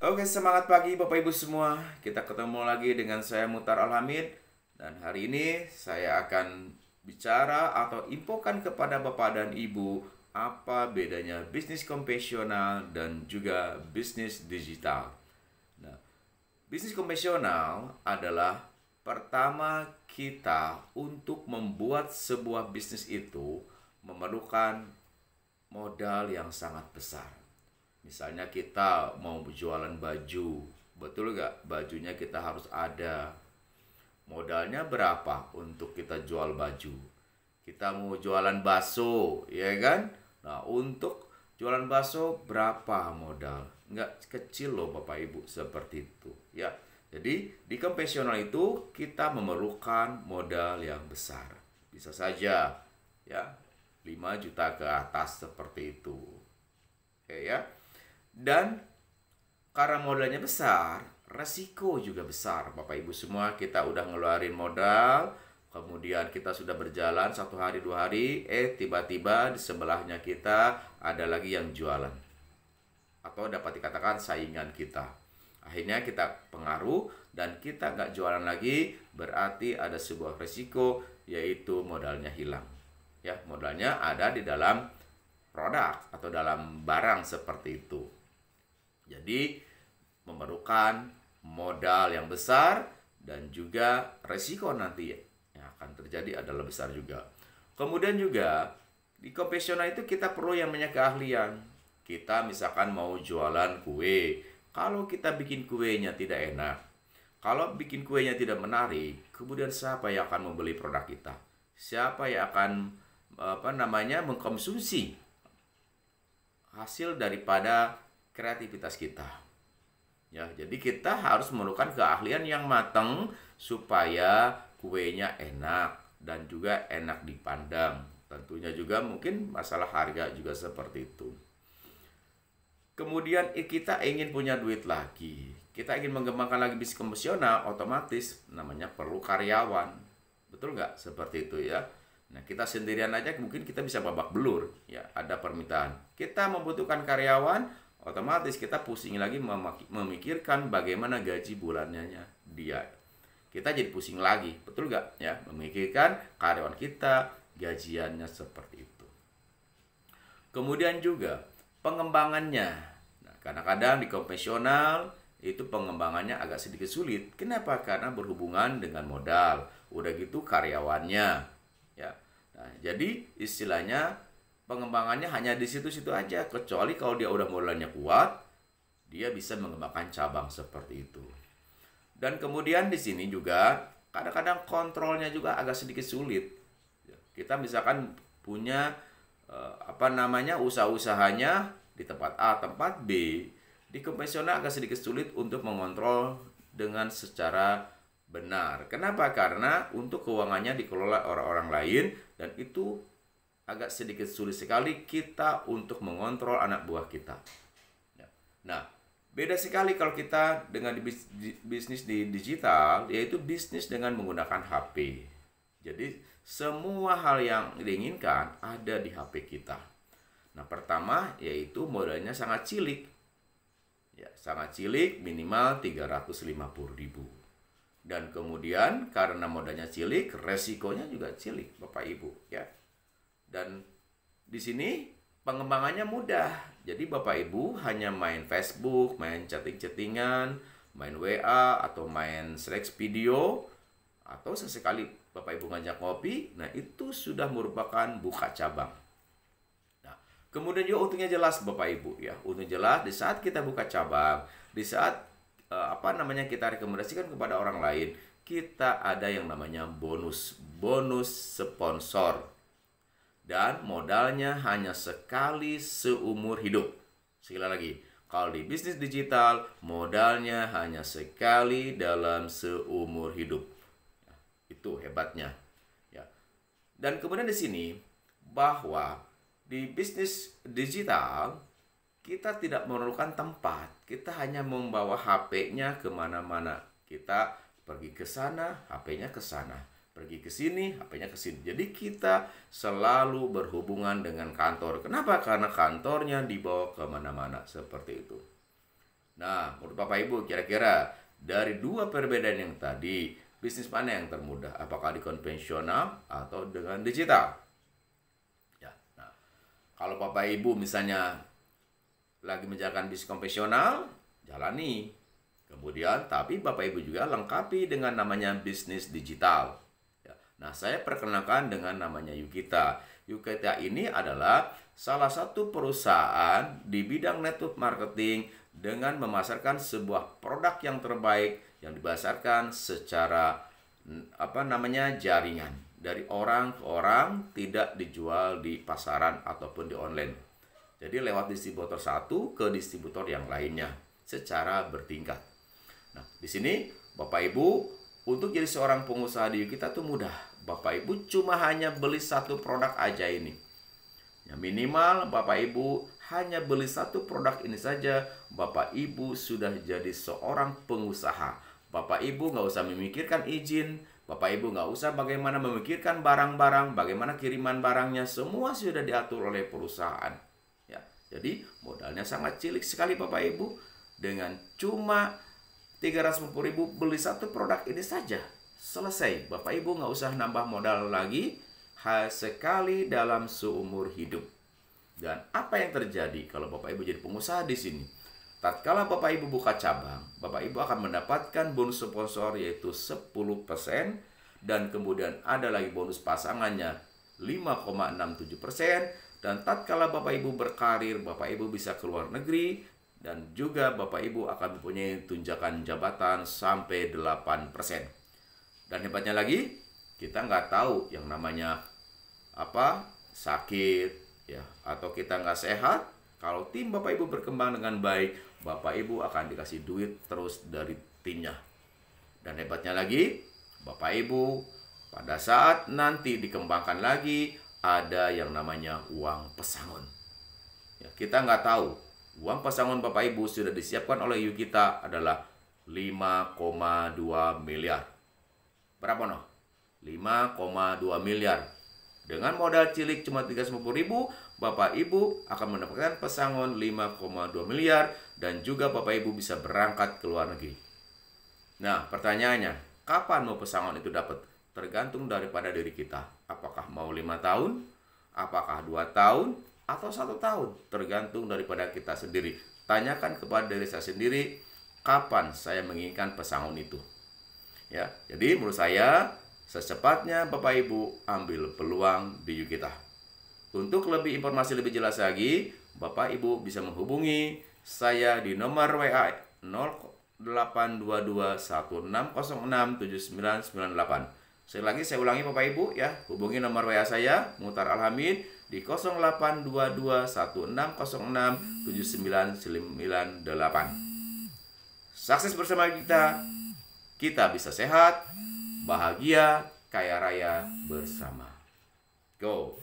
Oke, semangat pagi Bapak Ibu semua. Kita ketemu lagi dengan saya Mutar Alhamid. Dan hari ini saya akan bicara atau infokan kepada Bapak dan Ibu apa bedanya bisnis konvensional dan juga bisnis digital. Nah, bisnis konvensional adalah pertama kita untuk membuat sebuah bisnis itu memerlukan modal yang sangat besar. Misalnya kita mau berjualan baju, betul nggak? Bajunya kita harus ada. Modalnya berapa untuk kita jual baju? Kita mau jualan bakso, ya kan? Nah, untuk jualan bakso berapa modal? Nggak kecil loh Bapak Ibu, seperti itu. Ya, jadi di konvensional itu kita memerlukan modal yang besar. Bisa saja, ya, 5 juta ke atas seperti itu. Oke ya. Dan karena modalnya besar, resiko juga besar. Bapak Ibu semua, kita udah ngeluarin modal, kemudian kita sudah berjalan 1 hari 2 hari, tiba-tiba di sebelahnya kita ada lagi yang jualan. Atau dapat dikatakan saingan kita. Akhirnya kita pengaruh dan kita nggak jualan lagi, berarti ada sebuah resiko, yaitu modalnya hilang. Ya, modalnya ada di dalam produk atau dalam barang seperti itu. Jadi memerlukan modal yang besar dan juga resiko nanti yang akan terjadi adalah besar juga. Kemudian juga di konvensional itu kita perlu yang namanya keahlian. Kita misalkan mau jualan kue. Kalau kita bikin kuenya tidak enak, kalau bikin kuenya tidak menarik, kemudian siapa yang akan membeli produk kita? Siapa yang akan mengkonsumsi hasil daripada kreativitas kita? Ya, jadi kita harus memerlukan keahlian yang matang supaya kuenya enak dan juga enak dipandang. Tentunya juga mungkin masalah harga juga seperti itu. Kemudian kita ingin punya duit lagi. Kita ingin mengembangkan lagi bisnis konvensional, otomatis namanya perlu karyawan. Betul nggak? Seperti itu ya. Nah, kita sendirian aja mungkin kita bisa babak belur. Ya, ada permintaan. Kita membutuhkan karyawan, otomatis kita pusing lagi memikirkan bagaimana gaji bulannya dia. Kita jadi pusing lagi, betul nggak? Ya, memikirkan karyawan kita, gajiannya seperti itu. Kemudian juga pengembangannya. Nah, kadang-kadang di konvensional itu pengembangannya agak sedikit sulit. Kenapa? Karena berhubungan dengan modal. Udah gitu karyawannya. Ya. Nah, jadi istilahnya pengembangannya hanya di situ-situ aja, kecuali kalau dia udah modalnya kuat, dia bisa mengembangkan cabang seperti itu. Dan kemudian di sini juga kadang-kadang kontrolnya juga agak sedikit sulit. Kita misalkan punya usaha-usahanya di tempat A, tempat B, di konvensional agak sedikit sulit untuk mengontrol dengan secara benar. Kenapa? Karena untuk keuangannya dikelola orang-orang lain dan itu agak sedikit sulit sekali kita untuk mengontrol anak buah kita. Nah, beda sekali kalau kita dengan bisnis di digital, yaitu bisnis dengan menggunakan HP. Jadi, semua hal yang diinginkan ada di HP kita. Nah, pertama yaitu modalnya sangat cilik. Ya, sangat cilik, minimal 350.000. Dan kemudian karena modalnya cilik, resikonya juga cilik, Bapak Ibu, ya. Dan di sini pengembangannya mudah. Jadi Bapak Ibu hanya main Facebook, main chatting-chattingan, main WA atau main Slack video, atau sesekali Bapak Ibu ngajak ngopi, nah itu sudah merupakan buka cabang. Nah, kemudian juga untungnya jelas Bapak Ibu ya. Untung jelas di saat kita buka cabang, di saat kita rekomendasikan kepada orang lain, kita ada yang namanya bonus sponsor. Dan modalnya hanya sekali seumur hidup. Sekali lagi, kalau di bisnis digital, modalnya hanya sekali dalam seumur hidup. Nah, itu hebatnya. Ya. Dan kemudian di sini, bahwa di bisnis digital, kita tidak memerlukan tempat. Kita hanya membawa HP-nya kemana-mana. Kita pergi ke sana, HP-nya ke sana. Pergi ke sini, HP-nya ke sini. Jadi kita selalu berhubungan dengan kantor. Kenapa? Karena kantornya dibawa kemana-mana. Seperti itu. Nah, menurut Bapak Ibu, kira-kira dari dua perbedaan yang tadi, bisnis mana yang termudah? Apakah di konvensional atau dengan digital? Ya, nah, kalau Bapak Ibu misalnya lagi menjalankan bisnis konvensional, jalani. Kemudian, tapi Bapak Ibu juga lengkapi dengan namanya bisnis digital. Ya, nah, saya perkenalkan dengan namanya Yukita. Yukita ini adalah salah satu perusahaan di bidang network marketing dengan memasarkan sebuah produk yang terbaik yang dibasarkan secara jaringan dari orang ke orang, tidak dijual di pasaran ataupun di online. Jadi lewat distributor satu ke distributor yang lainnya secara bertingkat. Nah, di sini Bapak Ibu untuk jadi seorang pengusaha di Yukita tuh mudah. Bapak Ibu cuma hanya beli satu produk aja ini. Ya, minimal Bapak Ibu hanya beli satu produk ini saja, Bapak Ibu sudah jadi seorang pengusaha. Bapak Ibu nggak usah memikirkan izin, Bapak Ibu nggak usah bagaimana memikirkan barang-barang, bagaimana kiriman barangnya, semua sudah diatur oleh perusahaan. Ya, jadi modalnya sangat cilik sekali Bapak Ibu. Dengan cuma 350.000 beli satu produk ini saja, selesai. Bapak Ibu nggak usah nambah modal lagi, sekali dalam seumur hidup. Dan apa yang terjadi kalau Bapak Ibu jadi pengusaha di sini? Tatkala Bapak Ibu buka cabang, Bapak Ibu akan mendapatkan bonus sponsor yaitu 10%, dan kemudian ada lagi bonus pasangannya 5,67%, dan tatkala Bapak Ibu berkarir, Bapak Ibu bisa keluar negeri, dan juga Bapak Ibu akan mempunyai tunjangan jabatan sampai 8%. Dan hebatnya lagi, kita nggak tahu yang namanya sakit ya, atau kita nggak sehat. Kalau tim Bapak Ibu berkembang dengan baik, Bapak Ibu akan dikasih duit terus dari timnya. Dan hebatnya lagi, Bapak Ibu pada saat nanti dikembangkan lagi, ada yang namanya uang pesangon ya. Kita nggak tahu uang pesangon Bapak Ibu sudah disiapkan oleh Yukita adalah 5,2 miliar. Berapa no? 5,2 miliar. Dengan modal cilik cuma 350.000, Bapak Ibu akan mendapatkan pesangon 5,2 miliar dan juga Bapak Ibu bisa berangkat ke luar negeri. Nah, pertanyaannya, kapan mau pesangon itu dapat? Tergantung daripada diri kita. Apakah mau 5 tahun, apakah 2 tahun, atau 1 tahun? Tergantung daripada kita sendiri. Tanyakan kepada diri saya sendiri, kapan saya menginginkan pesangon itu. Ya, jadi menurut saya secepatnya Bapak Ibu ambil peluang di Yukita. Untuk lebih informasi lebih jelas lagi, Bapak Ibu bisa menghubungi saya di nomor WA 082216067998. Sekali lagi saya ulangi Bapak Ibu ya, hubungi nomor WA saya Muhtar Alhamid di 082216067998. Sukses bersama kita. Kita bisa sehat, bahagia, kaya raya bersama. Go!